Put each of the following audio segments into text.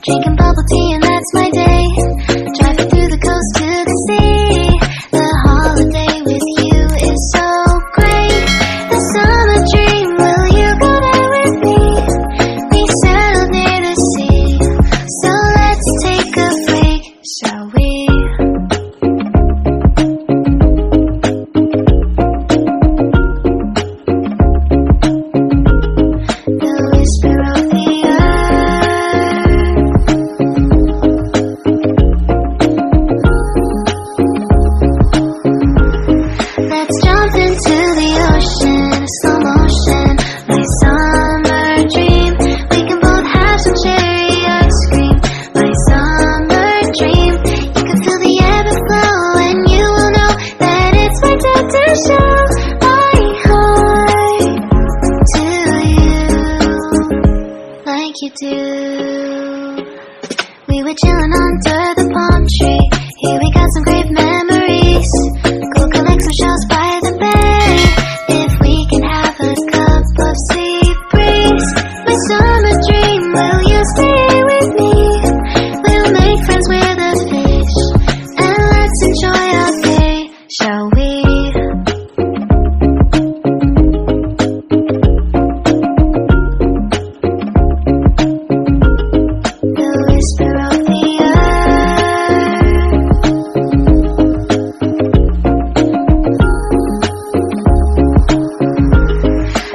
Drinking bubble tea and that's my day. Driving through the coast to the sea. The holiday with you is so great. The summer dream, will you go there with me? We settled near the sea, so let's take a break, shall we? The whisper of the let's jump into the ocean, slow motion, my summer dream. We can both have some cherry ice cream, my summer dream. You can feel the ebb and flow, and you will know that it's my time to show my heart to you, like you do. We were chilling under the palm tree. Here we got some great memories. Go collect some shells by the bay. If we can have a cup of sea breeze, my summer dream, will you stay with me? We'll make friends with the fish, and let's enjoy our day, shall we? The whisper of the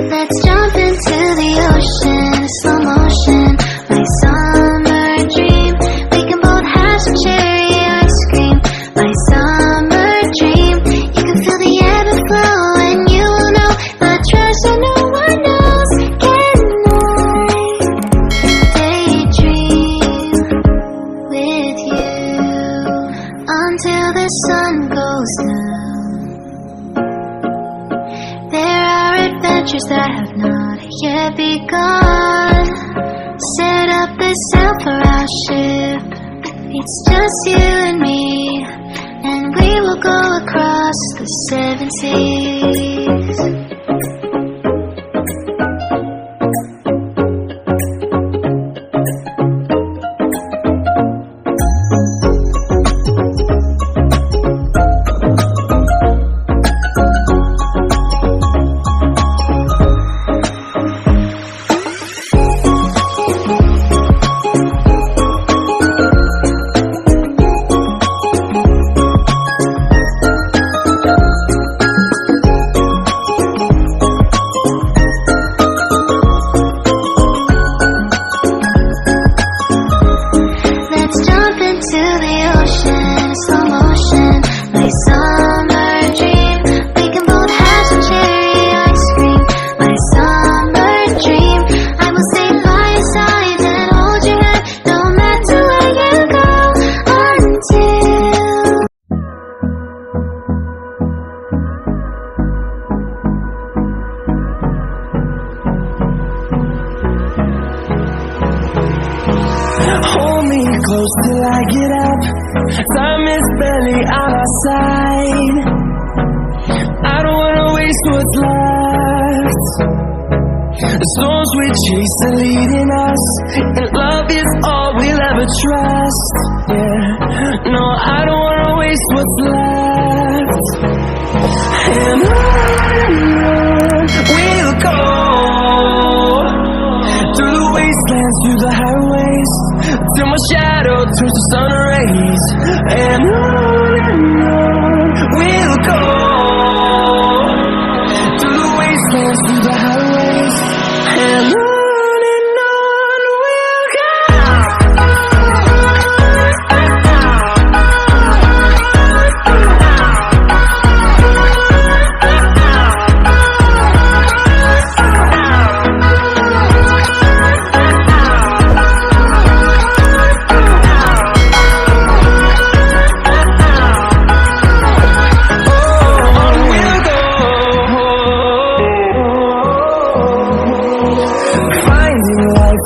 let's jump into the ocean, slow motion, my summer dream. We can both have some cherry ice cream, my summer dream. You can feel the ebb and flow, and you will know the treasure no one knows. Can I daydream with you until the sun goes down? There are adventures that have not yet begun. Set up the sail for our ship. It's just you and me, and we will go across the 7 seas. Let's jump into the ocean, slow motion, my summer dream. We can both have some cherry ice cream, my summer dream. I will stay by your side and hold your hand, no matter where you go, until hold me close till I get up. Time is barely on our side. I don't wanna waste what's left. The storms we chase are leading us, and love is all we'll ever trust. Yeah, no, I don't wanna waste what's left. And on we'll go, through the wastelands, through the highways, till my shadow turns to sun rays. And on we'll go, through the wastelands, through the highways. And on we'll go.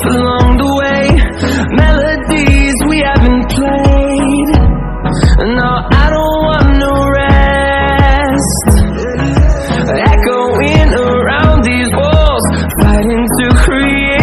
Along the way, melodies we haven't played. No, I don't want no rest. Echoing around these walls, fighting to create